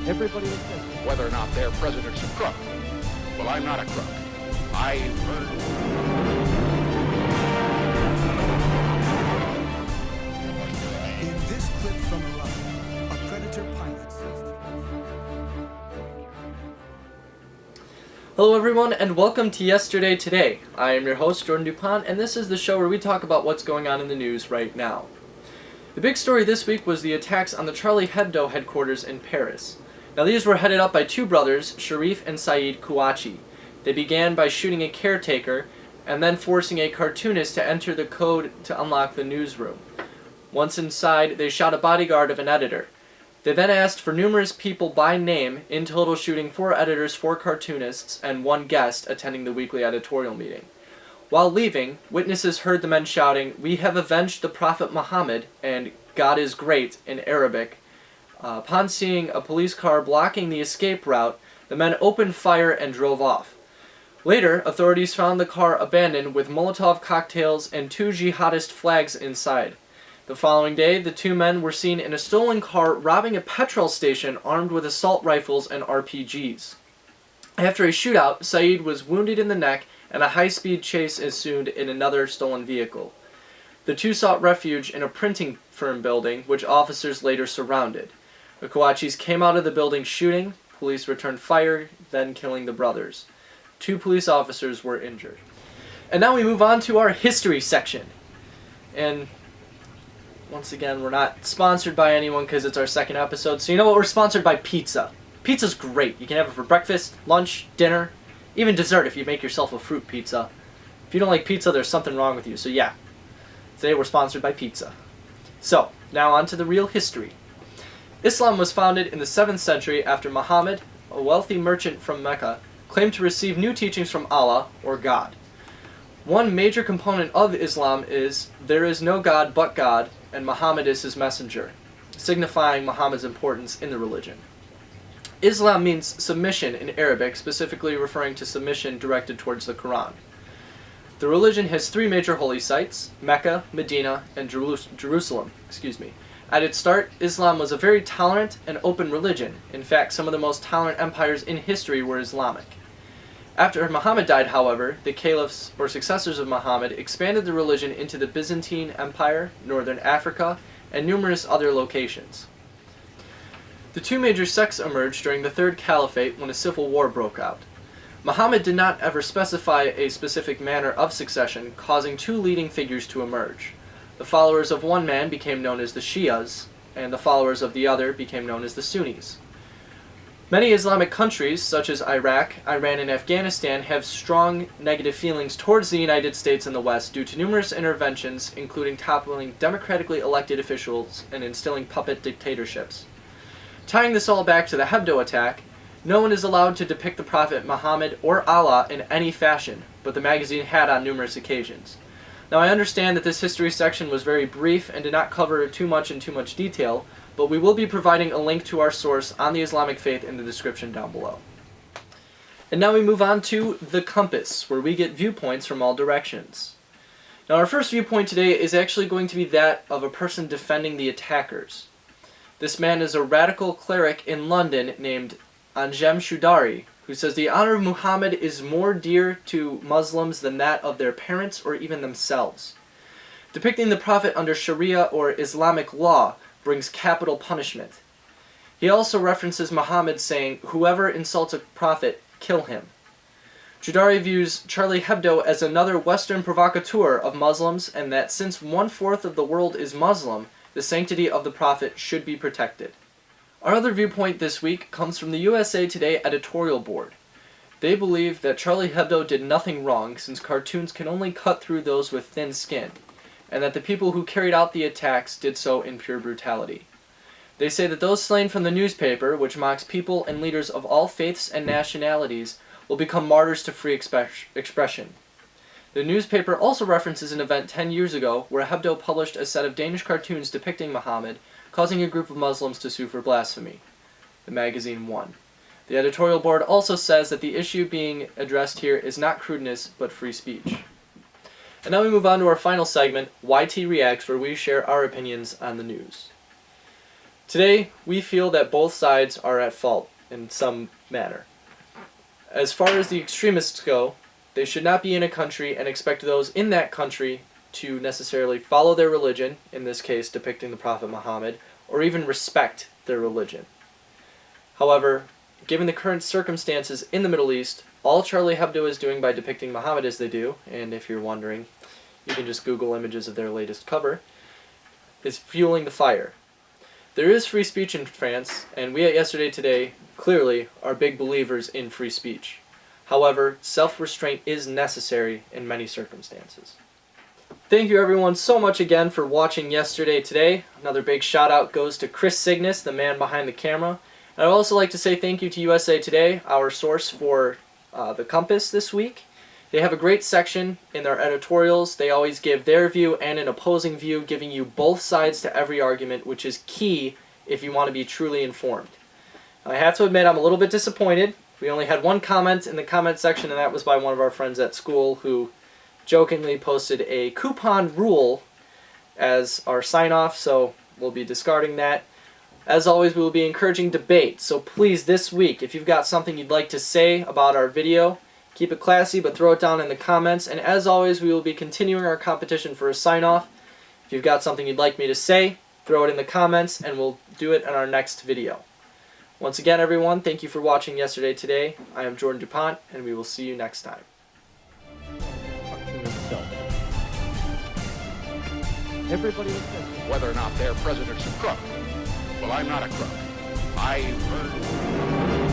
Everybody is whether or not their president's a crook. Well, I'm not a crook. I heard. In this clip from Russia, a Predator pilot. Hello everyone and welcome to Yesterday Today. I am your host Jordan DuPont and this is the show where we talk about what's going on in the news right now. The big story this week was the attacks on the Charlie Hebdo headquarters in Paris. Now these were headed up by two brothers, Sharif and Saeed Kouachi. They began by shooting a caretaker and then forcing a cartoonist to enter the code to unlock the newsroom. Once inside, they shot a bodyguard of an editor. They then asked for numerous people by name, in total shooting 4 editors, 4 cartoonists, and 1 guest attending the weekly editorial meeting. While leaving, witnesses heard the men shouting, "We have avenged the Prophet Muhammad," and "God is great" in Arabic. Upon seeing a police car blocking the escape route, the men opened fire and drove off. Later, authorities found the car abandoned with Molotov cocktails and 2 jihadist flags inside. The following day, the 2 men were seen in a stolen car robbing a petrol station armed with assault rifles and RPGs. After a shootout, Saeed was wounded in the neck and a high-speed chase ensued in another stolen vehicle. The 2 sought refuge in a printing firm building, which officers later surrounded. The Kouachis came out of the building shooting. Police returned fire, then killing the brothers. 2 police officers were injured. And now we move on to our history section. And once again, we're not sponsored by anyone because it's our second episode. So you know what? We're sponsored by pizza. Pizza's great. You can have it for breakfast, lunch, dinner, even dessert if you make yourself a fruit pizza. If you don't like pizza, there's something wrong with you. So yeah, today we're sponsored by pizza. So, now on to the real history. Islam was founded in the 7th century after Muhammad, a wealthy merchant from Mecca, claimed to receive new teachings from Allah, or God. One major component of Islam is, there is no God but God, and Muhammad is his messenger, signifying Muhammad's importance in the religion. Islam means submission in Arabic, specifically referring to submission directed towards the Quran. The religion has 3 major holy sites, Mecca, Medina, and Jerusalem. At its start, Islam was a very tolerant and open religion. In fact, some of the most tolerant empires in history were Islamic. After Muhammad died, however, the caliphs, or successors of Muhammad, expanded the religion into the Byzantine Empire, northern Africa, and numerous other locations. The 2 major sects emerged during the Third Caliphate when a civil war broke out. Muhammad did not ever specify a specific manner of succession, causing 2 leading figures to emerge. The followers of one man became known as the Shias, and the followers of the other became known as the Sunnis. Many Islamic countries, such as Iraq, Iran, and Afghanistan, have strong negative feelings towards the United States and the West due to numerous interventions, including toppling democratically elected officials and instilling puppet dictatorships. Tying this all back to the Hebdo attack, no one is allowed to depict the Prophet Muhammad or Allah in any fashion, but the magazine had on numerous occasions. Now I understand that this history section was very brief and did not cover too much in too much detail, but we will be providing a link to our source on the Islamic faith in the description down below. And now we move on to The Compass, where we get viewpoints from all directions. Now our first viewpoint today is actually going to be that of a person defending the attackers. This man is a radical cleric in London named Anjem Choudary, who says the honor of Muhammad is more dear to Muslims than that of their parents or even themselves. Depicting the Prophet under Sharia or Islamic law brings capital punishment. He also references Muhammad saying, "Whoever insults a prophet, kill him." Choudary views Charlie Hebdo as another Western provocateur of Muslims, and that since 1/4 of the world is Muslim, the sanctity of the Prophet should be protected. Our other viewpoint this week comes from the USA Today editorial board. They believe that Charlie Hebdo did nothing wrong since cartoons can only cut through those with thin skin, and that the people who carried out the attacks did so in pure brutality. They say that those slain from the newspaper, which mocks people and leaders of all faiths and nationalities, will become martyrs to free expression. The newspaper also references an event 10 years ago where Hebdo published a set of Danish cartoons depicting Muhammad, causing a group of Muslims to sue for blasphemy. The magazine won. The editorial board also says that the issue being addressed here is not crudeness, but free speech. And now we move on to our final segment, YT Reacts, where we share our opinions on the news. Today, we feel that both sides are at fault in some manner. As far as the extremists go, they should not be in a country and expect those in that country to necessarily follow their religion, in this case depicting the Prophet Muhammad, or even respect their religion. However, given the current circumstances in the Middle East, all Charlie Hebdo is doing by depicting Muhammad as they do, and if you're wondering, you can just Google images of their latest cover, is fueling the fire. There is free speech in France, and we at Yesterday Today clearly are big believers in free speech. However, self-restraint is necessary in many circumstances. Thank you everyone so much again for watching Yesterday Today. Another big shout out goes to Chris Cygnus, the man behind the camera. And I'd also like to say thank you to USA Today, our source for the Compass this week. They have a great section in their editorials. They always give their view and an opposing view, giving you both sides to every argument, which is key if you want to be truly informed. I have to admit I'm a little bit disappointed. We only had one comment in the comment section, and that was by one of our friends at school who jokingly posted a coupon rule as our sign-off, so we'll be discarding that. As always, we will be encouraging debate, so please this week, if you've got something you'd like to say about our video, keep it classy, but throw it down in the comments. And as always, we will be continuing our competition for a sign-off. If you've got something you'd like me to say, throw it in the comments, and we'll do it in our next video. Once again, everyone, thank you for watching Yesterday Today. I am Jordan DuPont, and we will see you next time. Everybody says Whether or not their president's a crook. Well, I'm not a crook. I earned